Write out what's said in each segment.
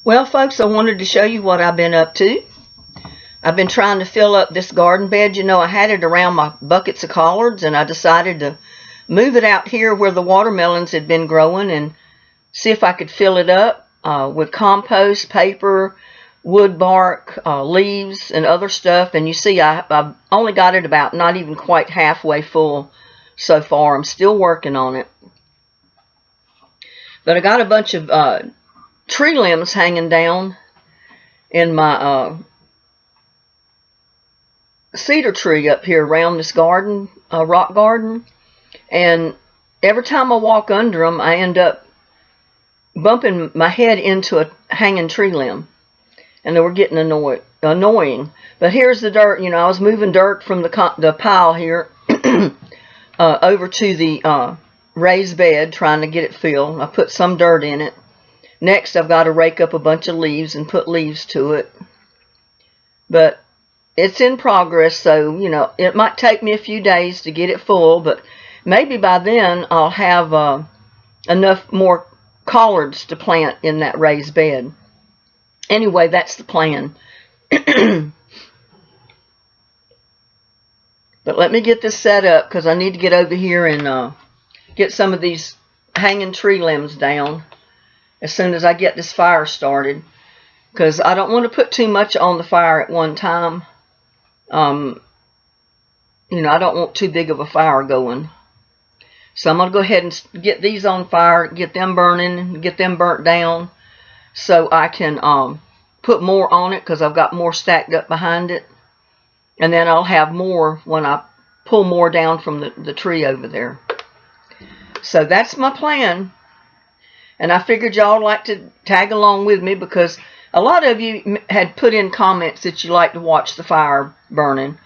Well, folks, I wanted to show you what I've been up to. I've been trying to fill up this garden bed. You know, I had it around my buckets of collards, and I decided to move it out here where the watermelons had been growing and see if I could fill it up with compost, paper, wood bark, leaves, and other stuff. And you see, I've only got it about not even quite halfway full so far. I'm still working on it. But I got a bunch of tree limbs hanging down in my cedar tree up here around this garden, rock garden, and every time I walk under them, I end up bumping my head into a hanging tree limb, and they were getting annoying. But here's the dirt. You know, I was moving dirt from the pile here over to the raised bed, trying to get it filled. I put some dirt in it. Next, I've got to rake up a bunch of leaves and put leaves to it. But it's in progress, so, you know, it might take me a few days to get it full, but maybe by then I'll have enough more collards to plant in that raised bed. Anyway, that's the plan. But let me get this set up because I need to get over here and get some of these hanging tree limbs down as soon as I get this fire started, because I don't want to put too much on the fire at one time. You know, I don't want too big of a fire going. So I'm going to go ahead and get these on fire, get them burning, get them burnt down so I can put more on it because I've got more stacked up behind it. And then I'll have more when I pull more down from the tree over there. So that's my plan. And I figured y'all like to tag along with me because a lot of you had put in comments that you like to watch the fire burning.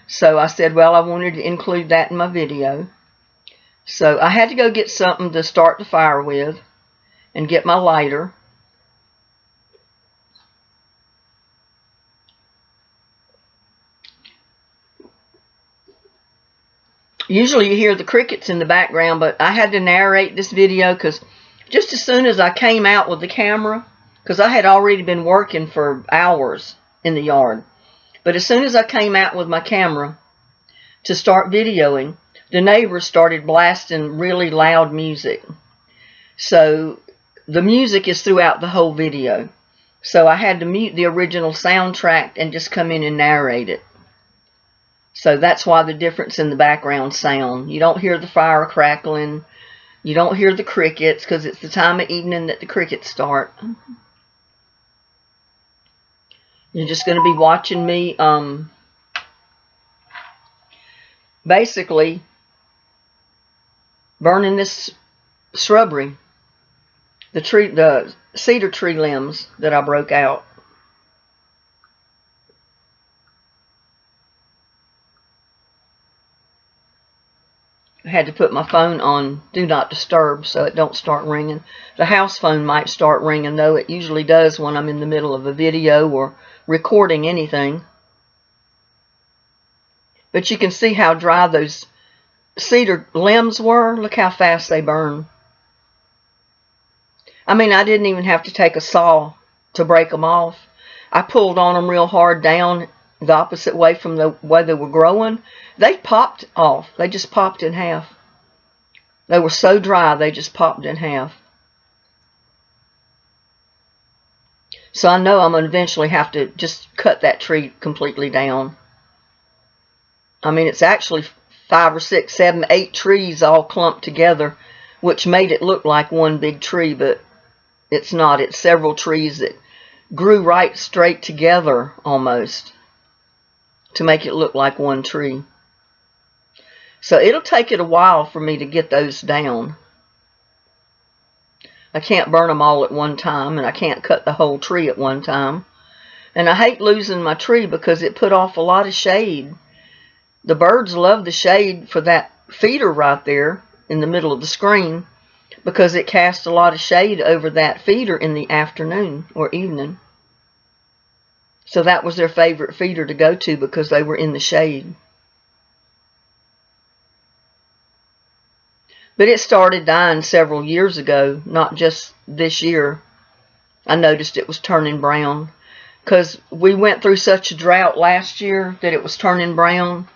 So I said, well, I wanted to include that in my video. So I had to go get something to start the fire with and get my lighter. Usually you hear the crickets in the background, but I had to narrate this video because just as soon as I came out with the camera, because I had already been working for hours in the yard, but as soon as I came out with my camera to start videoing, the neighbors started blasting really loud music. So the music is throughout the whole video. So I had to mute the original soundtrack and just come in and narrate it. So that's why the difference in the background sound. You don't hear the fire crackling. You don't hear the crickets because it's the time of evening that the crickets start. You're just going to be watching me basically burning this shrubbery, the cedar tree limbs that I broke out. I had to put my phone on Do Not Disturb so it don't start ringing. The house phone might start ringing, though. It usually does when I'm in the middle of a video or recording anything. But you can see how dry those cedar limbs were. Look how fast they burn. I mean, I didn't even have to take a saw to break them off. I pulled on them real hard down the opposite way from the way they were growing. They popped off. They just popped in half. They were so dry, they just popped in half. So I know I'm going to eventually have to just cut that tree completely down. I mean, it's actually 5 or 6, 7, 8 trees all clumped together, which made it look like one big tree, but it's not. It's several trees that grew right straight together almost to make it look like one tree. So it'll take it a while for me to get those down. I can't burn them all at one time, and I can't cut the whole tree at one time. And I hate losing my tree because it put off a lot of shade. The birds love the shade for that feeder right there in the middle of the screen because it casts a lot of shade over that feeder in the afternoon or evening. So that was their favorite feeder to go to because they were in the shade. But it started dying several years ago, not just this year. I noticed it was turning brown. Because we went through such a drought last year that it was turning brown.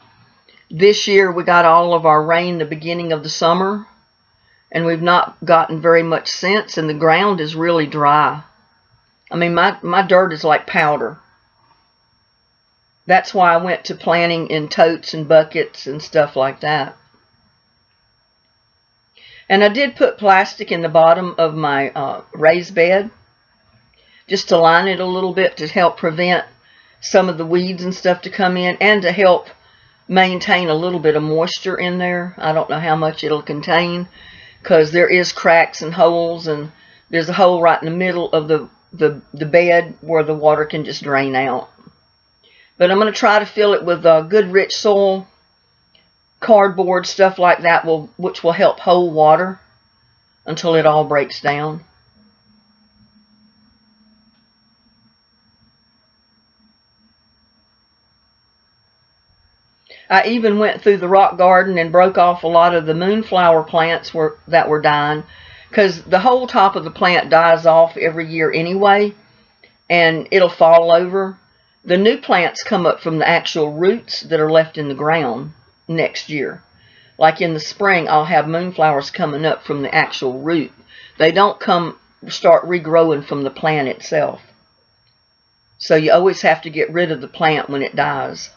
This year we got all of our rain the beginning of the summer, and we've not gotten very much since, and the ground is really dry. I mean, my dirt is like powder. That's why I went to planting in totes and buckets and stuff like that. And I did put plastic in the bottom of my raised bed, just to line it a little bit to help prevent some of the weeds and stuff to come in, and to help maintain a little bit of moisture in there. I don't know how much it'll contain, because there is cracks and holes, and there's a hole right in the middle of the bed where the water can just drain out. But I'm going to try to fill it with good rich soil, cardboard, stuff like that, which will help hold water until it all breaks down. I even went through the rock garden and broke off a lot of the moonflower plants that were dying, because the whole top of the plant dies off every year anyway, and it'll fall over. The new plants come up from the actual roots that are left in the ground next year. Like in the spring, I'll have moonflowers coming up from the actual root. They don't start regrowing from the plant itself. So you always have to get rid of the plant when it dies.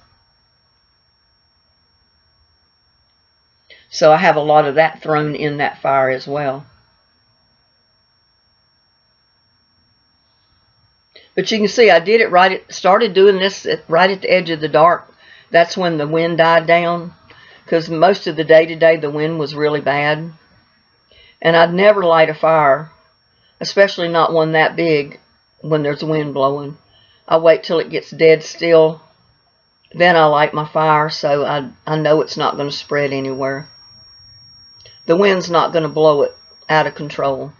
So I have a lot of that thrown in that fire as well. But you can see I did it started doing this right at the edge of the dark. That's when the wind died down, because most of the day today the wind was really bad. And I'd never light a fire, especially not one that big, when there's wind blowing. I wait till it gets dead still, then I light my fire, so I know it's not going to spread anywhere. The wind's not going to blow it out of control.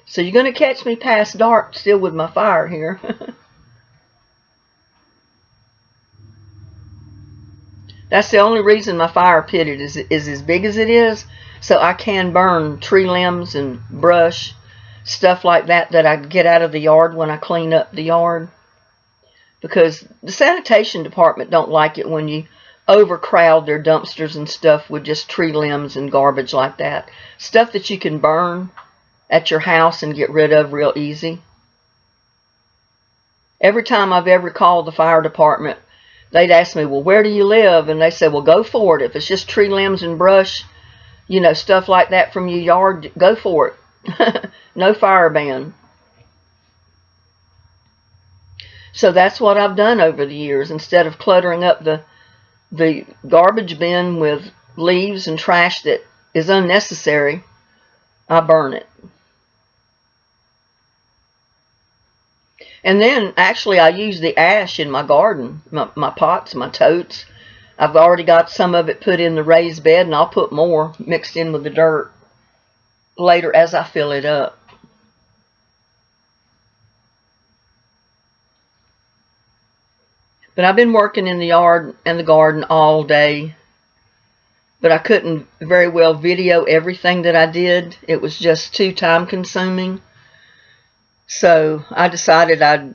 So you're going to catch me past dark still with my fire here. That's the only reason my fire pit is as big as it is, so I can burn tree limbs and brush, stuff like that I get out of the yard when I clean up the yard. Because the sanitation department don't like it when you overcrowd their dumpsters and stuff with just tree limbs and garbage like that. Stuff that you can burn at your house and get rid of real easy. Every time I've ever called the fire department, they'd ask me, well, where do you live? And they said, well, go for it. If it's just tree limbs and brush, you know, stuff like that from your yard, go for it. No fire ban. So that's what I've done over the years. Instead of cluttering up the garbage bin with leaves and trash that is unnecessary, I burn it. And then actually I use the ash in my garden, my pots, my totes. I've already got some of it put in the raised bed, and I'll put more mixed in with the dirt later as I fill it up. But I've been working in the yard and the garden all day, but I couldn't very well video everything that I did. It was just too time consuming. So I decided I'd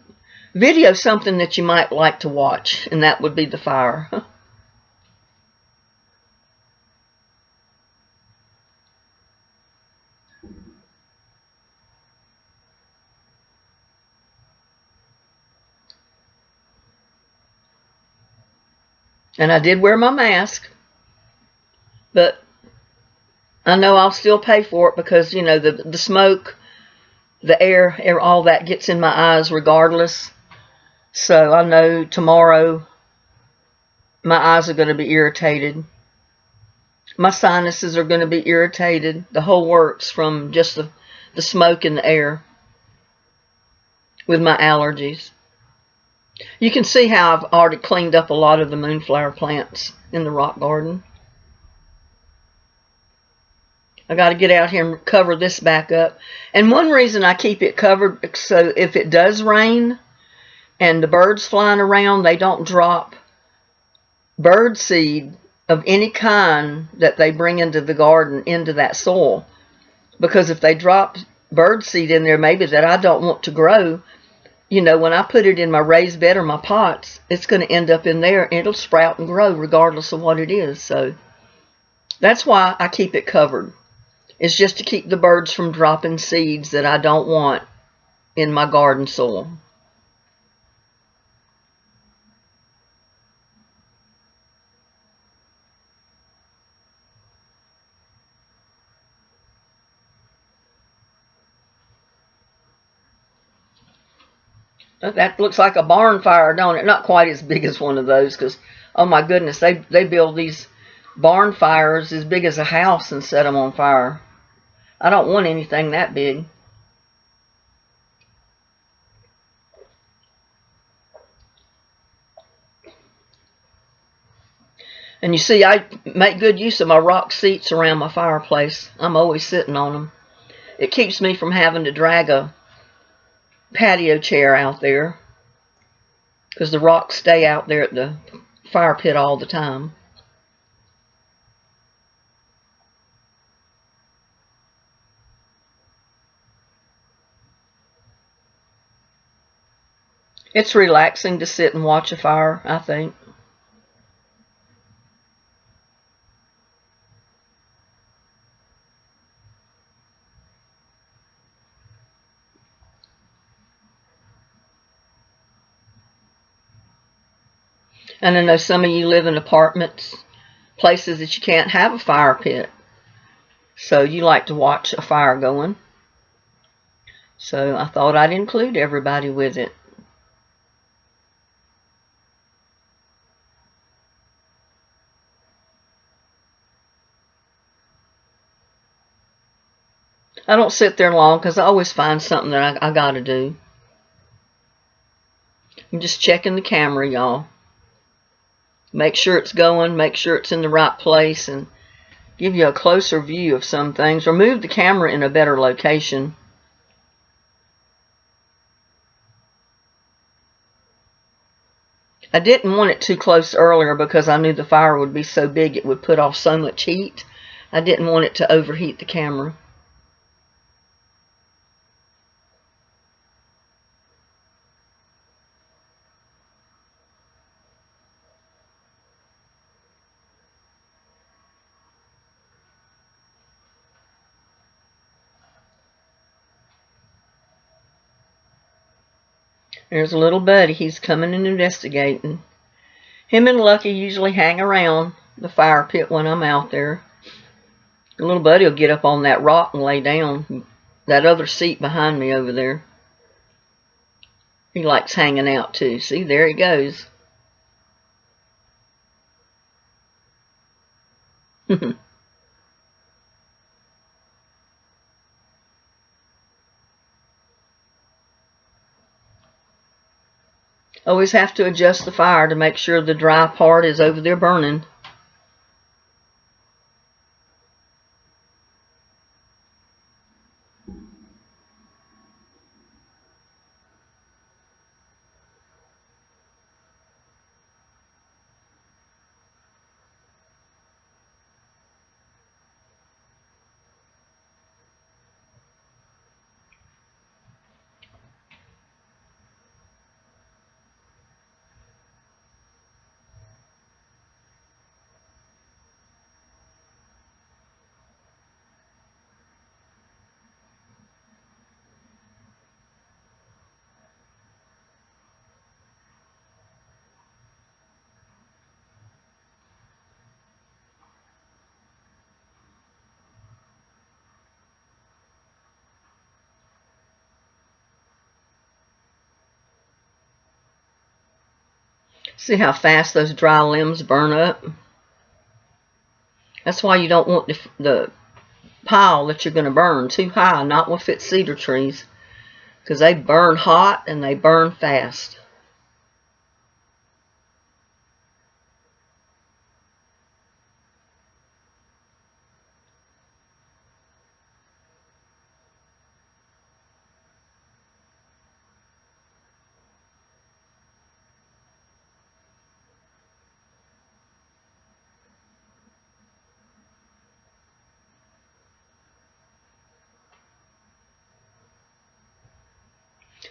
video something that you might like to watch, and that would be the fire. And I did wear my mask, but I know I'll still pay for it because, you know, the smoke, the air, all that gets in my eyes regardless. So I know tomorrow my eyes are going to be irritated. My sinuses are going to be irritated. The whole works from just the smoke in the air with my allergies. You can see how I've already cleaned up a lot of the moonflower plants in the rock garden. I got to get out here and cover this back up. And one reason I keep it covered, so if it does rain and the birds flying around, they don't drop bird seed of any kind that they bring into the garden into that soil. Because if they drop bird seed in there maybe that I don't want to grow. You know, when I put it in my raised bed or my pots, it's going to end up in there and it'll sprout and grow regardless of what it is. So that's why I keep it covered. It's just to keep the birds from dropping seeds that I don't want in my garden soil. That looks like a barn fire, don't it? Not quite as big as one of those, because, oh my goodness, they build these barn fires as big as a house and set them on fire. I don't want anything that big. And you see, I make good use of my rock seats around my fireplace. I'm always sitting on them. It keeps me from having to drag a patio chair out there, because the rocks stay out there at the fire pit all the time. It's relaxing to sit and watch a fire, I think. And I know some of you live in apartments, places that you can't have a fire pit. So you like to watch a fire going. So I thought I'd include everybody with it. I don't sit there long because I always find something that I gotta do. I'm just checking the camera, y'all. Make sure it's going, make sure it's in the right place, and give you a closer view of some things, or move the camera in a better location. I didn't want it too close earlier because I knew the fire would be so big it would put off so much heat. I didn't want it to overheat the camera. There's a little buddy. He's coming and investigating. Him and Lucky usually hang around the fire pit when I'm out there. The little buddy will get up on that rock and lay down. That other seat behind me over there. He likes hanging out too. See, there he goes. Always have to adjust the fire to make sure the dry part is over there burning. See how fast those dry limbs burn up? That's why you don't want the pile that you're going to burn too high, not with its cedar trees, because they burn hot and they burn fast.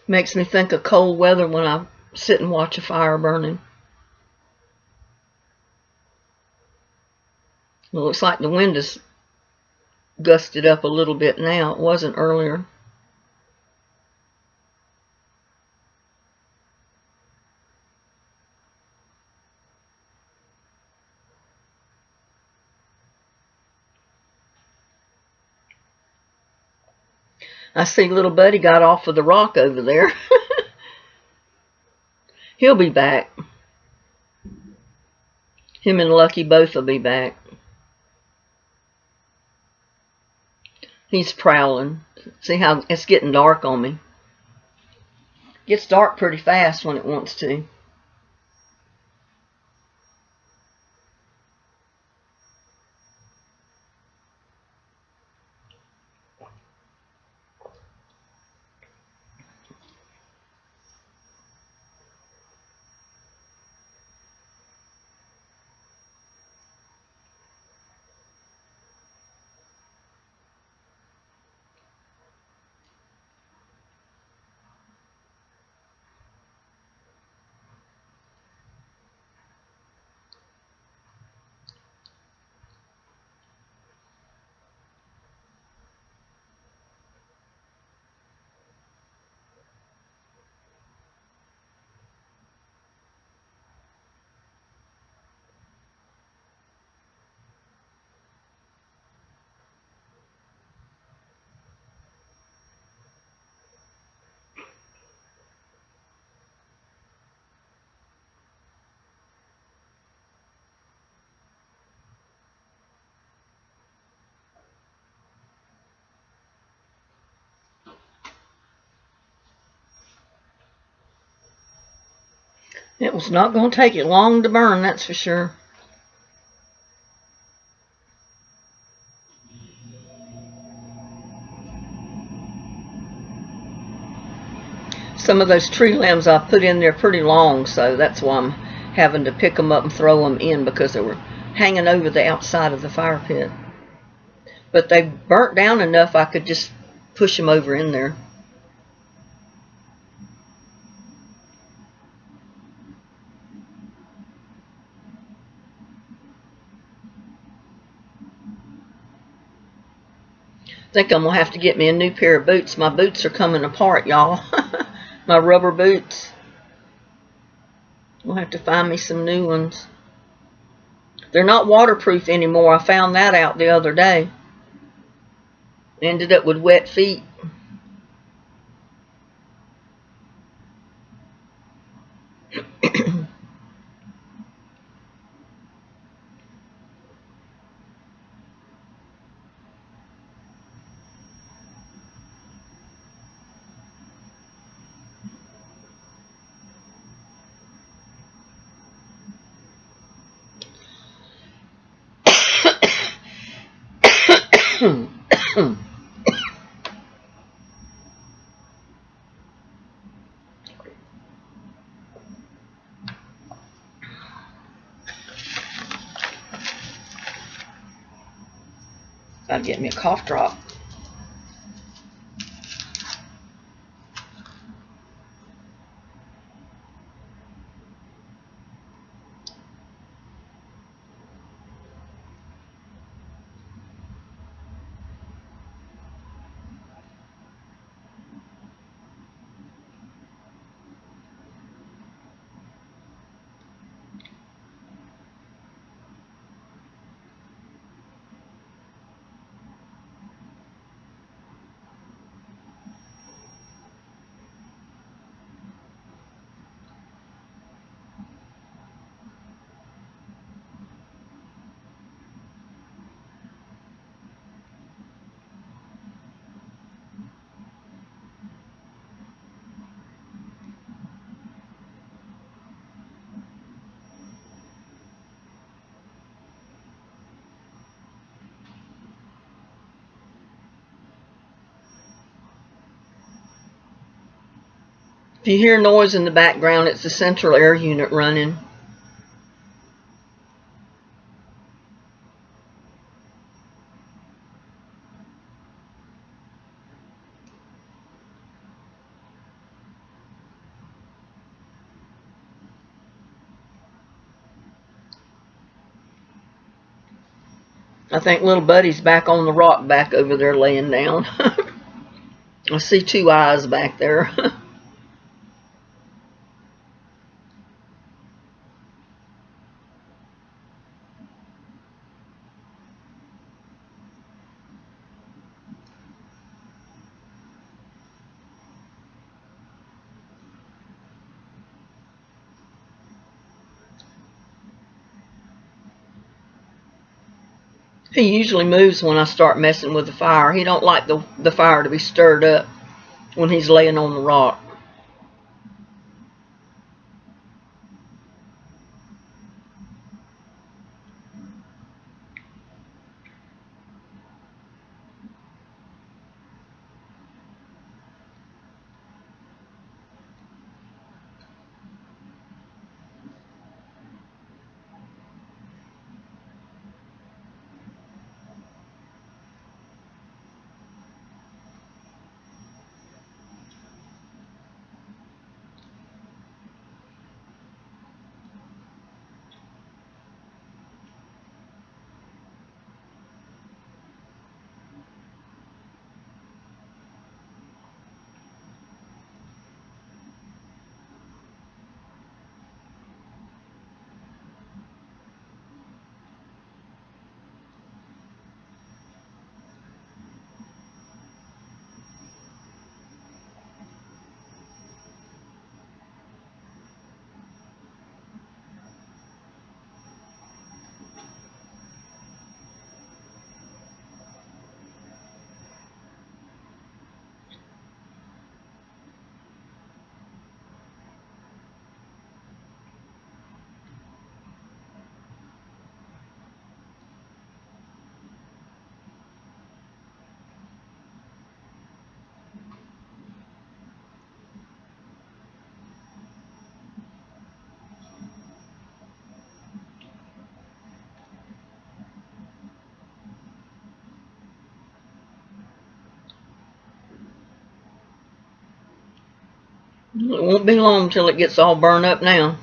Makes me think of cold weather when I sit and watch a fire burning. It looks like the wind is gusted up a little bit now. It wasn't earlier. I see little buddy got off of the rock over there. He'll be back. Him and Lucky both will be back. He's prowling. See how it's getting dark on me. It gets dark pretty fast when it wants to. It was not going to take it long to burn, that's for sure. Some of those tree limbs I put in there pretty long, so that's why I'm having to pick them up and throw them in, because they were hanging over the outside of the fire pit. But they burnt down enough I could just push them over in there. I think I'm going to have to get me a new pair of boots. My boots are coming apart, y'all. My rubber boots. I'll have to find me some new ones. They're not waterproof anymore. I found that out the other day. Ended up with wet feet. Gotta get me a cough drop. If you hear noise in the background, it's the central air unit running. I think little buddy's back on the rock back over there laying down. I see two eyes back there. He usually moves when I start messing with the fire. He don't like the fire to be stirred up when he's laying on the rock. It won't be long till it gets all burned up now.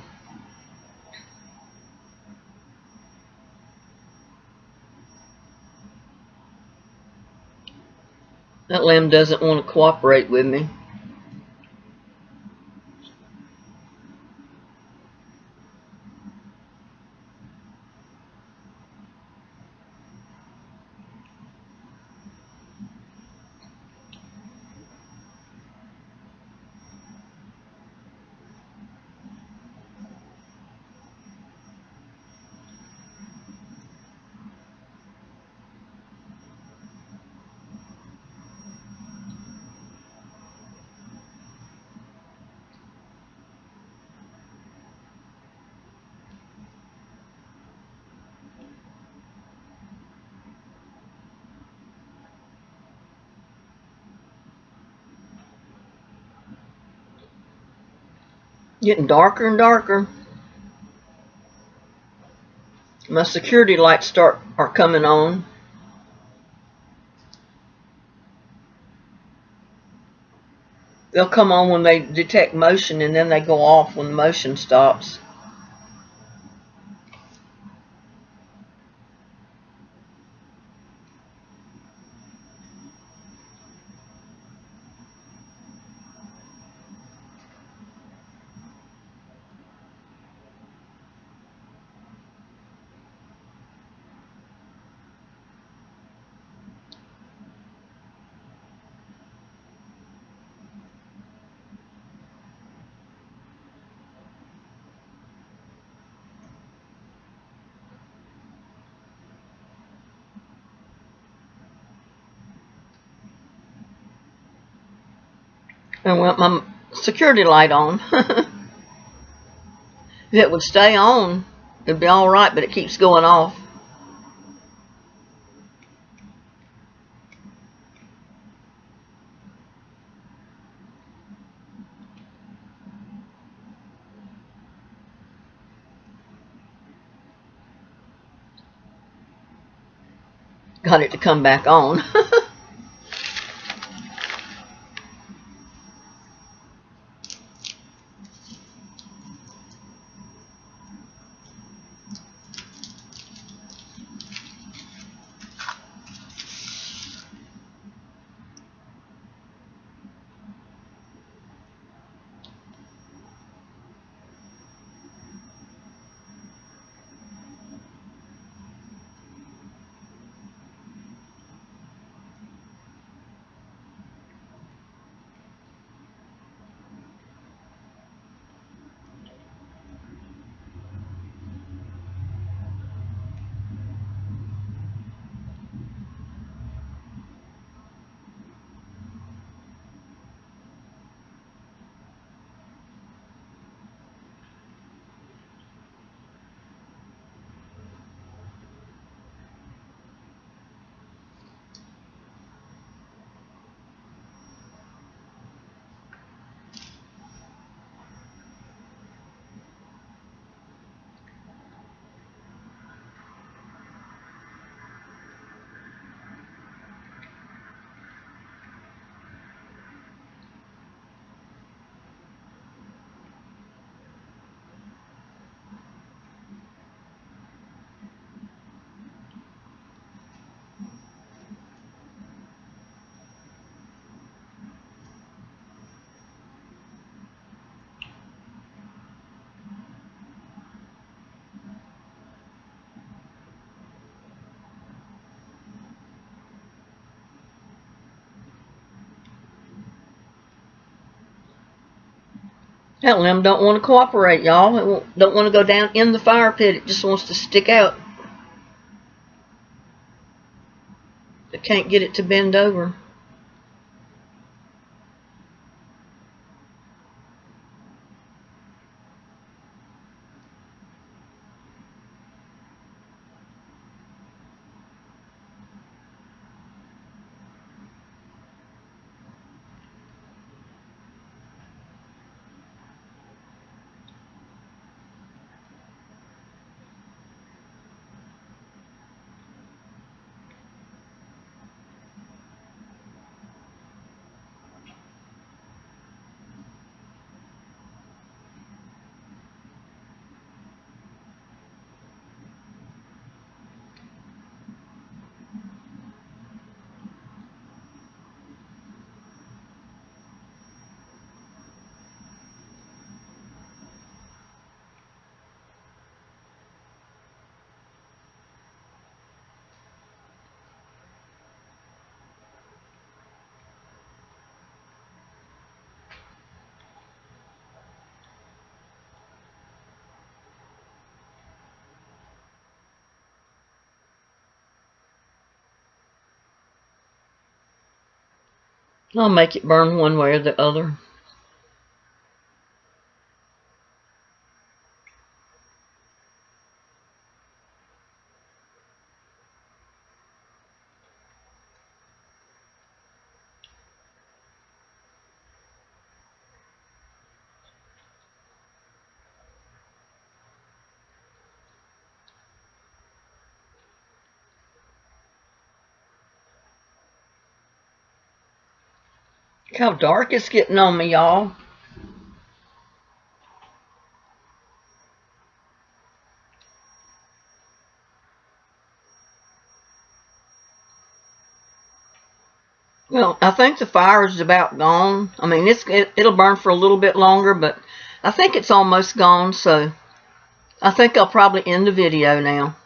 That lamb doesn't want to cooperate with me. Getting darker and darker. My security lights are coming on. They'll come on when they detect motion, and then they go off when the motion stops. I want my security light on. If it would stay on, it'd be all right, but it keeps going off. Got it to come back on. That limb don't want to cooperate, y'all. It don't want to go down in the fire pit. It just wants to stick out. I can't get it to bend over. I'll make it burn one way or the other. Look how dark it's getting on me, y'all. Well, I think the fire is about gone. I mean, it'll burn for a little bit longer, but I think it's almost gone, so I think I'll probably end the video now.